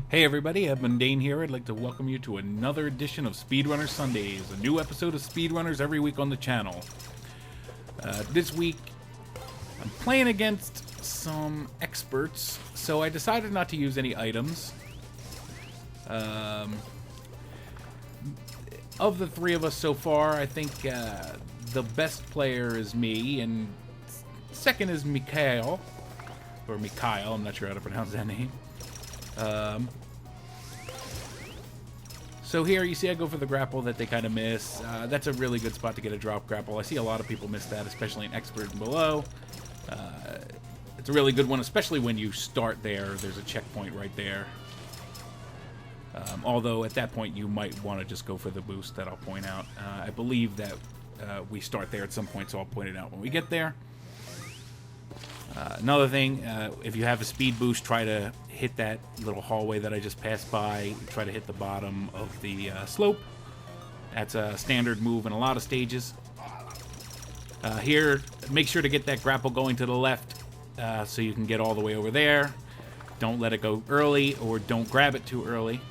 Hey everybody, AbMundane here. I'd like to welcome you to another edition of Speedrunners Sundays, a new episode of Speedrunners every week on the channel. This week, I'm playing against some experts, so I decided not to use any items. Of the three of us so far, I think the best player is me, and second is Mikhail, or Mikhail, I'm not sure how to pronounce that name. So here you see I go for the grapple that they kind of miss. That's a really good spot to get a drop grapple. I see a lot of people miss that, especially in expert and below. It's a really good one, especially when you start there. There's a checkpoint right there. Although at that point you might want to just go for the boost that I'll point out. I believe that we start there at some point, so I'll point it out when we get there. Another thing, if you have a speed boost, try to hit that little hallway that I just passed by. Try to hit the bottom of the slope. That's a standard move in a lot of stages. Here, make sure to get that grapple going to the left so you can get all the way over there. Don't let it go early, or don't grab it too early.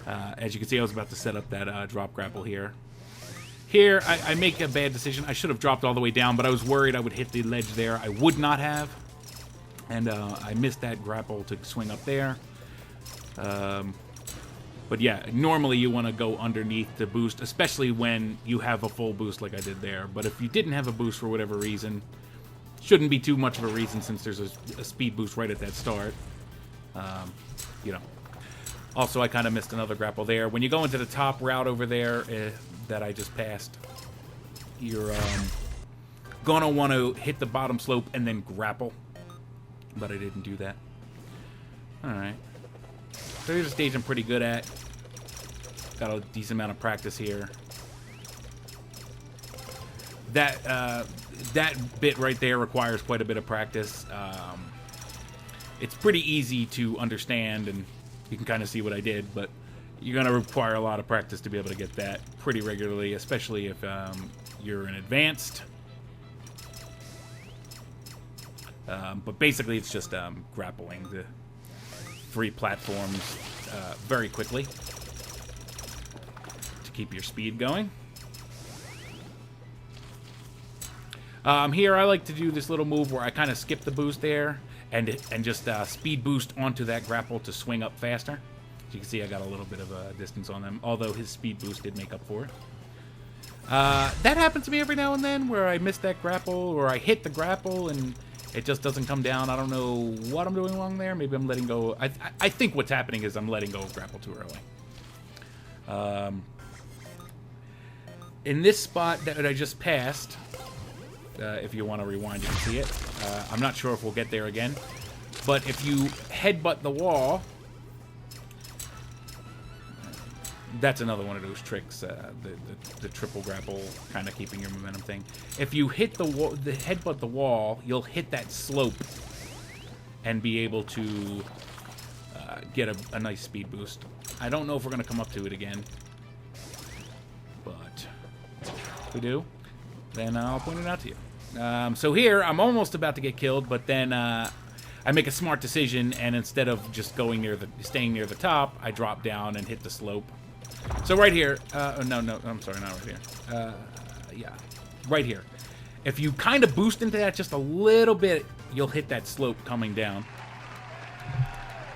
As you can see, I was about to set up that drop grapple here. Here, I make a bad decision. I should have dropped all the way down, but I was worried I would hit the ledge there. I would not have. And I missed that grapple to swing up there. But yeah, normally you want to go underneath the boost, especially when you have a full boost like I did there. But if you didn't have a boost for whatever reason, shouldn't be too much of a reason since there's a speed boost right at that start. You know. Also, I kind of missed another grapple there. When you go into the top route over there that I just passed, you're going to want to hit the bottom slope and then grapple. But I didn't do that. Alright. So here's a stage I'm pretty good at. Got a decent amount of practice here. That bit right there requires quite a bit of practice. It's pretty easy to understand, and you can kind of see what I did, but you're going to require a lot of practice to be able to get that pretty regularly, especially if you're an advanced. But basically it's just grappling the three platforms very quickly to keep your speed going. Here I like to do this little move where I kind of skip the boost there and just speed boost onto that grapple to swing up faster. As you can see, I got a little bit of a distance on them, although his speed boost did make up for it. That happens to me every now and then, where I miss that grapple, or I hit the grapple and it just doesn't come down. I don't know what I'm doing wrong there. Maybe I'm letting go. I think what's happening is I'm letting go of grapple too early. In this spot that I just passed, if you want to rewind, you can see it. I'm not sure if we'll get there again. But if you headbutt the wall, that's another one of those tricks, the triple grapple, kind of keeping your momentum thing. If you hit the headbutt the wall, you'll hit that slope and be able to get a nice speed boost. I don't know if we're going to come up to it again, but if we do, then I'll point it out to you. So here, I'm almost about to get killed, but then I make a smart decision, and instead of just staying near the top, I drop down and hit the slope. So right here, no, I'm sorry, not right here. Yeah, right here. If you kind of boost into that just a little bit, you'll hit that slope coming down.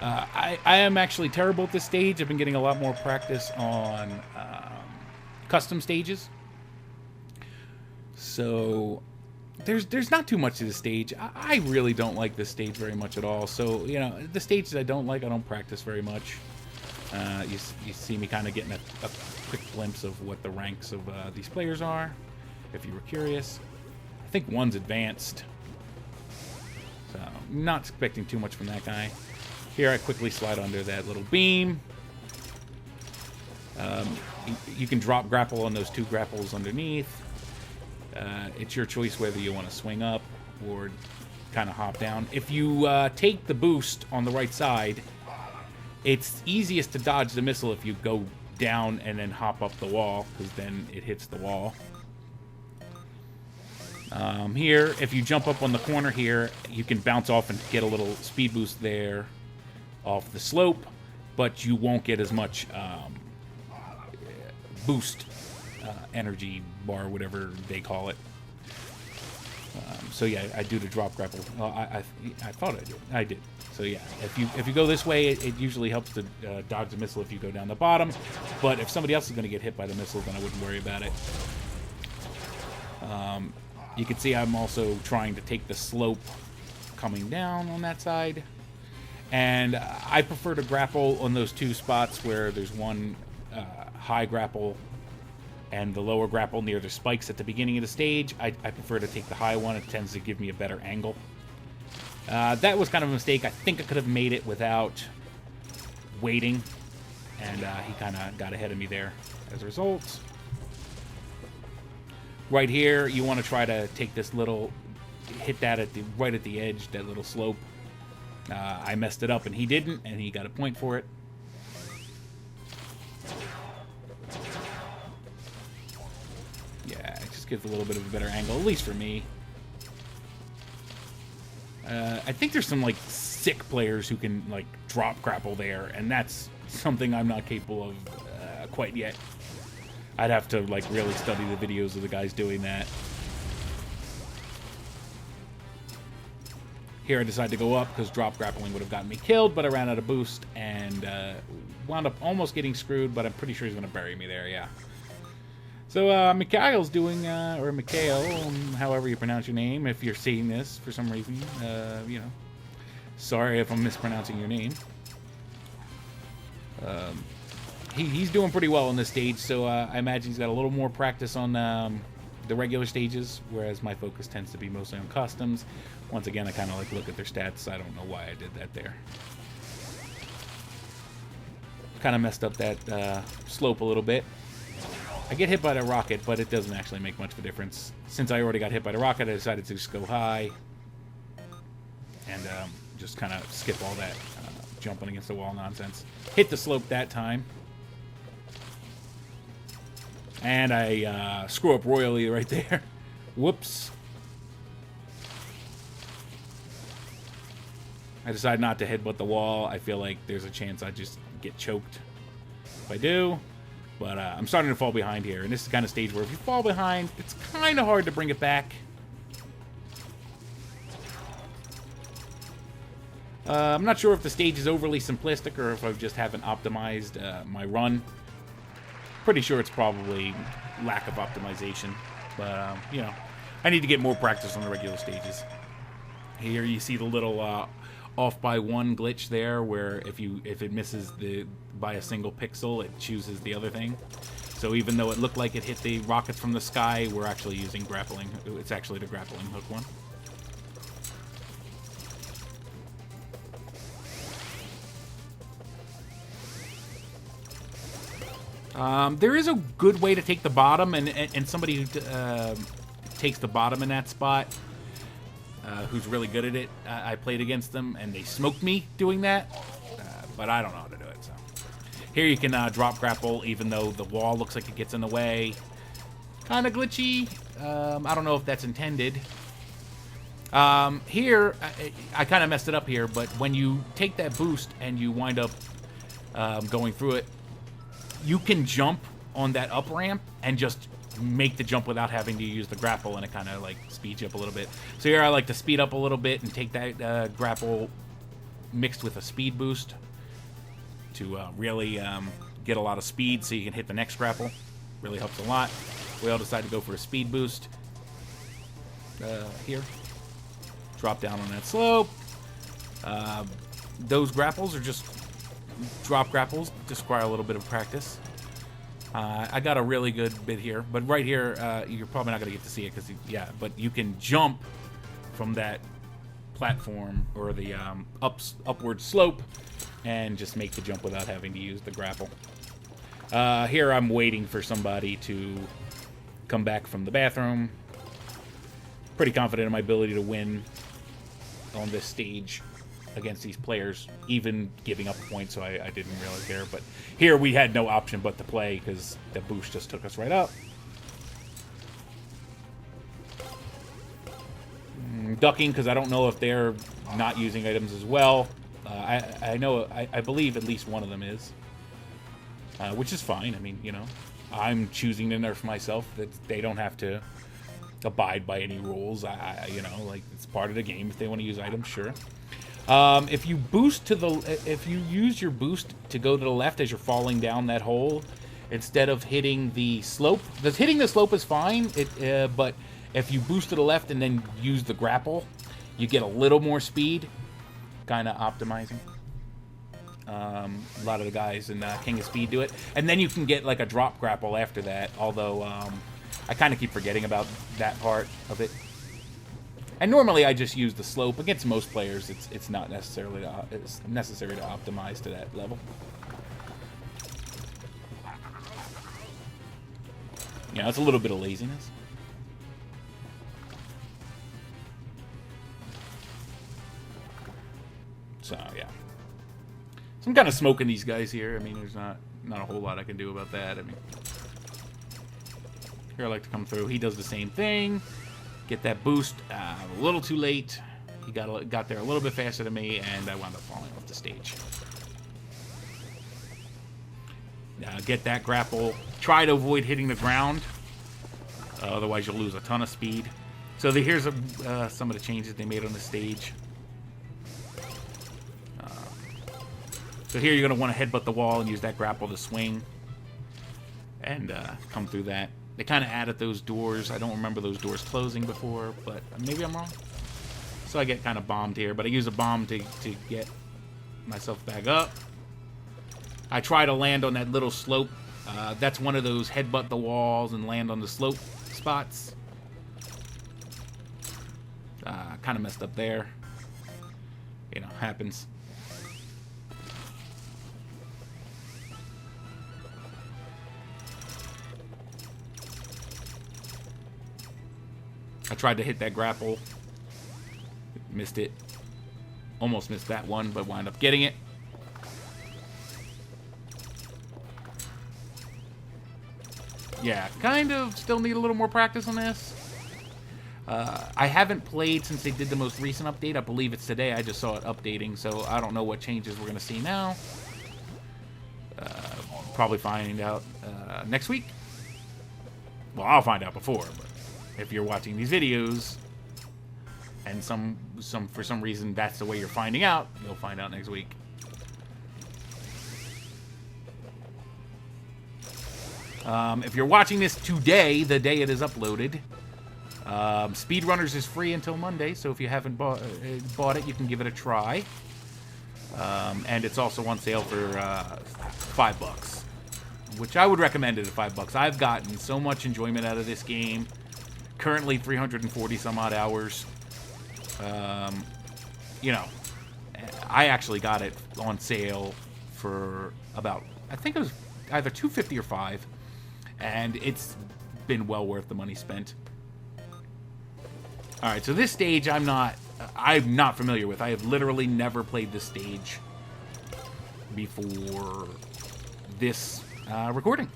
I am actually terrible at this stage. I've been getting a lot more practice on custom stages. So there's not too much to this stage. I really don't like this stage very much at all. So, you know, the stages I don't like, I don't practice very much. You see me kind of getting a quick glimpse of what the ranks of these players are, if you were curious. I think one's advanced, so not expecting too much from that guy. Here I quickly slide under that little beam. You can drop grapple on those two grapples underneath. It's your choice whether you want to swing up or kind of hop down. If you take the boost on the right side, it's easiest to dodge the missile if you go down and then hop up the wall, because then it hits the wall. Here, if you jump up on the corner here, you can bounce off and get a little speed boost there off the slope. but you won't get as much boost energy bar, whatever they call it. So yeah, I do the drop grapple. Well, I thought I did. I did. So yeah, if you go this way, it usually helps to dodge the missile if you go down the bottom. But if somebody else is going to get hit by the missile, then I wouldn't worry about it. You can see I'm also trying to take the slope coming down on that side. And I prefer to grapple on those two spots where there's one high grapple and the lower grapple near the spikes at the beginning of the stage. I prefer to take the high one. It tends to give me a better angle. That was kind of a mistake. I think I could have made it without waiting, and he kind of got ahead of me there as a result. Right here, you want to try to take this little, hit that at right at the edge, that little slope. I messed it up, and he didn't, and he got a point for it. Yeah, it just gives a little bit of a better angle, at least for me. I think there's some, like, sick players who can, like, drop grapple there, and that's something I'm not capable of quite yet. I'd have to, like, really study the videos of the guys doing that. Here I decided to go up because drop grappling would have gotten me killed, but I ran out of boost and wound up almost getting screwed, but I'm pretty sure he's going to bury me there, yeah. So, Mikhail's doing, or Mikhail, however you pronounce your name, if you're seeing this for some reason, you know. Sorry if I'm mispronouncing your name. He's doing pretty well on this stage, so I imagine he's got a little more practice on the regular stages, whereas my focus tends to be mostly on customs. Once again, I kind of like look at their stats. I don't know why I did that there. Kind of messed up that slope a little bit. I get hit by the rocket, but it doesn't actually make much of a difference. Since I already got hit by the rocket, I decided to just go high and just kind of skip all that jumping against the wall nonsense. Hit the slope that time. And I screw up royally right there. Whoops. I decide not to headbutt the wall. I feel like there's a chance I just get choked if I do. But I'm starting to fall behind here. And this is the kind of stage where if you fall behind, it's kind of hard to bring it back. I'm not sure if the stage is overly simplistic or if I just haven't optimized my run. Pretty sure it's probably lack of optimization. But, you know, I need to get more practice on the regular stages. Here you see the little off by one glitch there, where if it misses by a single pixel, it chooses the other thing. So even though it looked like it hit the rockets from the sky, we're actually using grappling. It's actually the grappling hook one. There is a good way to take the bottom, and somebody who takes the bottom in that spot, who's really good at it, I played against them, and they smoked me doing that, but I don't know how to do it, so. Here you can drop grapple, even though the wall looks like it gets in the way. Kind of glitchy. I don't know if that's intended. Here, I kind of messed it up here, but when you take that boost and you wind up going through it, you can jump on that up ramp and just make the jump without having to use the grapple, and it kind of like speeds you up a little bit. So here I like to speed up a little bit and take that grapple mixed with a speed boost to really get a lot of speed so you can hit the next grapple. Really helps a lot. We all decided to go for a speed boost. Here. Drop down on that slope. Those grapples are just drop grapples. Just require a little bit of practice. I got a really good bit here, but right here, you're probably not going to get to see it because, yeah, but you can jump from that platform or the upward slope and just make the jump without having to use the grapple. Here I'm waiting for somebody to come back from the bathroom. Pretty confident in my ability to win on this stage against these players, even giving up a point, so I didn't realize there. But here we had no option but to play because the boost just took us right up. Ducking because I don't know if they're not using items as well. I know, I believe at least one of them is, which is fine. I mean, you know, I'm choosing to nerf myself. That they don't have to abide by any rules. You know, like, it's part of the game. If they want to use items, sure. If you boost to the, if you use your boost to go to the left as you're falling down that hole, instead of hitting the slope, hitting the slope is fine. But if you boost to the left and then use the grapple, you get a little more speed. Kind of optimizing. A lot of the guys in King of Speed do it, and then you can get like a drop grapple after that. Although I kind of keep forgetting about that part of it. And normally I just use the slope. Against most players, it's not necessarily it's necessary to optimize to that level. Yeah, it's a little bit of laziness. So yeah, so I'm kind of smoking these guys here. I mean, there's not a whole lot I can do about that. I mean, here I like to come through. He does the same thing. Get that boost a little too late. He got there a little bit faster than me, and I wound up falling off the stage. Get that grapple. Try to avoid hitting the ground. Otherwise, you'll lose a ton of speed. So here's some of the changes they made on the stage. So here you're going to want to headbutt the wall and use that grapple to swing. And come through that. They kind of added those doors. I don't remember those doors closing before, but maybe I'm wrong. So I get kind of bombed here, but I use a bomb to get myself back up. I try to land on that little slope. That's one of those headbutt the walls and land on the slope spots. Kind of messed up there. You know, happens. I tried to hit that grapple. Missed it. Almost missed that one, but wound up getting it. Yeah, kind of still need a little more practice on this. I haven't played since they did the most recent update. I believe it's today. I just saw it updating, so I don't know what changes we're going to see now. Probably find out next week. Well, I'll find out before, but if you're watching these videos and for some reason that's the way you're finding out, you'll find out next week. If you're watching this today, the day it is uploaded, Speedrunners is free until Monday, so if you haven't bought it, you can give it a try. And it's also on sale for $5, which I would recommend it at $5. I've gotten so much enjoyment out of this game. Currently 340 some odd hours. You know, I actually got it on sale for about, I think it was either $2.50 or $5, and it's been well worth the money spent. All right, so this stage I'm not familiar with. I have literally never played this stage before this recording.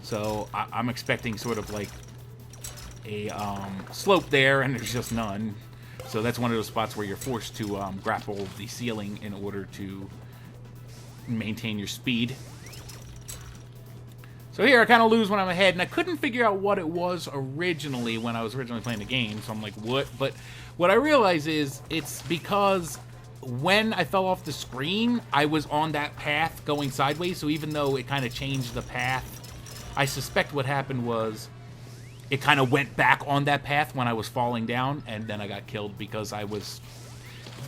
So I'm expecting sort of like a slope there, and there's just none. So that's one of those spots where you're forced to grapple the ceiling in order to maintain your speed. So here I kind of lose when I'm ahead, and I couldn't figure out what it was originally when I was originally playing the game, so I'm like, what? But what I realize is it's because when I fell off the screen, I was on that path going sideways, so even though it kind of changed the path, I suspect what happened was it kind of went back on that path when I was falling down, and then I got killed because I was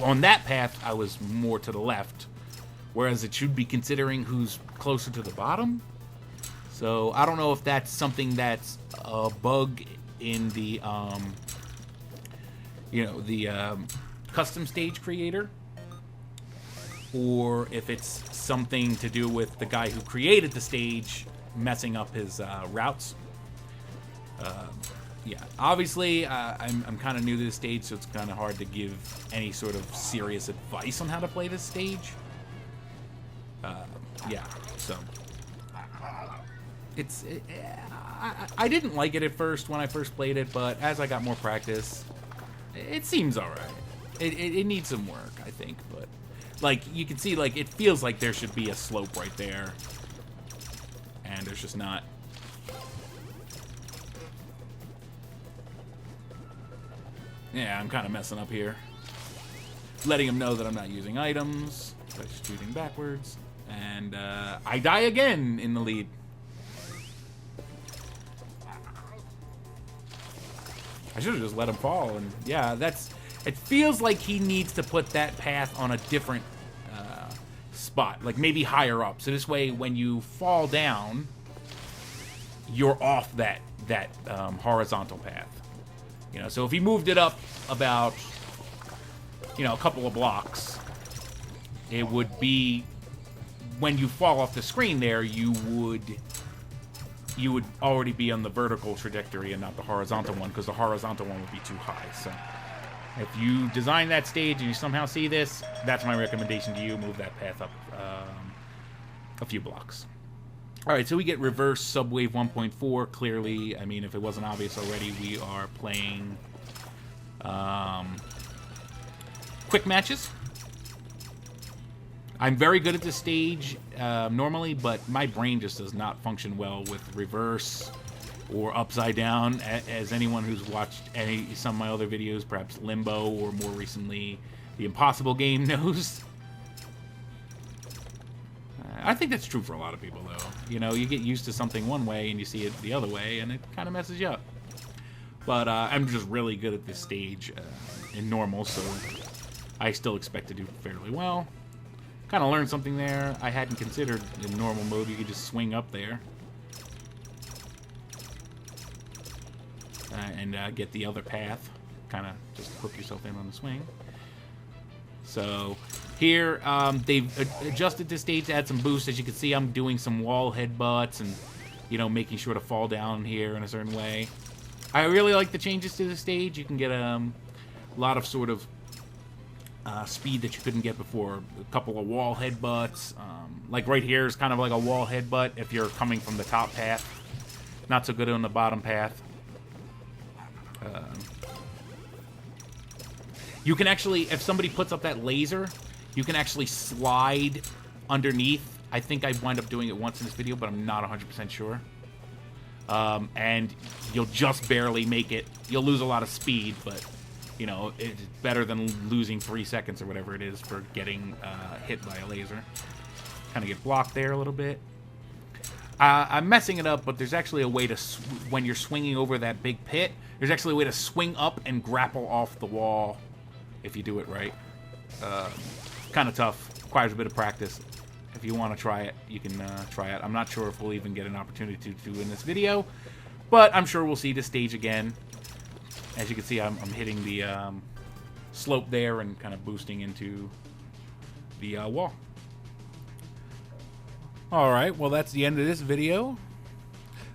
on that path, I was more to the left, whereas it should be considering who's closer to the bottom. So I don't know if that's something that's a bug in the, you know, the custom stage creator, or if it's something to do with the guy who created the stage messing up his routes. Yeah, obviously I'm kind of new to this stage, so it's kind of hard to give any sort of serious advice on how to play this stage. Yeah, so I didn't like it at first when I first played it, but as I got more practice, it seems alright. It needs some work, I think, but Like, you can see, like, it feels like there should be a slope right there. And there's just not. Yeah, I'm kind of messing up here. Letting him know that I'm not using items. By shooting backwards. And I die again in the lead. I should have just let him fall. And yeah, that's... It feels like he needs to put that path on a different spot. Like maybe higher up. So this way, when you fall down, you're off that horizontal path. You know, so if he moved it up about, you know, a couple of blocks, it would be, when you fall off the screen there, you would already be on the vertical trajectory and not the horizontal one, because the horizontal one would be too high. So if you design that stage and you somehow see this, that's my recommendation to you. Move that path up a few blocks. All right, so we get reverse subwave 1.4. Clearly, I mean, if it wasn't obvious already, we are playing quick matches. I'm very good at this stage normally, but my brain just does not function well with reverse or upside down. As anyone who's watched some of my other videos, perhaps Limbo or more recently the Impossible game knows. I think that's true for a lot of people, though. You know, you get used to something one way and you see it the other way, and it kind of messes you up. But I'm just really good at this stage in normal, so I still expect to do fairly well. Kind of learned something there I hadn't considered. In normal mode, you could just swing up there and get the other path. Kind of just hook yourself in on the swing. So here, they've adjusted this stage to add some boost. As you can see, I'm doing some wall headbutts and, you know, making sure to fall down here in a certain way. I really like the changes to the stage. You can get a lot of sort of speed that you couldn't get before. A couple of wall headbutts. Like right here is kind of like a wall headbutt if you're coming from the top path. Not so good on the bottom path. You can actually, if somebody puts up that laser, you can actually slide underneath. I think I wind up doing it once in this video, but I'm not 100% sure. And you'll just barely make it. You'll lose a lot of speed, but, you know, it's better than losing 3 seconds or whatever it is for getting hit by a laser. Kind of get blocked there a little bit. I'm messing it up, but there's actually a way to, when you're swinging over that big pit, there's actually a way to swing up and grapple off the wall if you do it right. Kind of tough. Requires a bit of practice. If you want to try it, you can try it. I'm not sure if we'll even get an opportunity to do in this video, but I'm sure we'll see this stage again. As you can see, I'm hitting the slope there and kind of boosting into the wall. Alright, well that's the end of this video.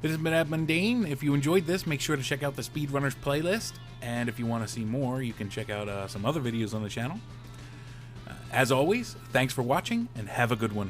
This has been AbMundane. If you enjoyed this, make sure to check out the Speedrunners playlist. And if you want to see more, you can check out some other videos on the channel. As always, thanks for watching, and have a good one.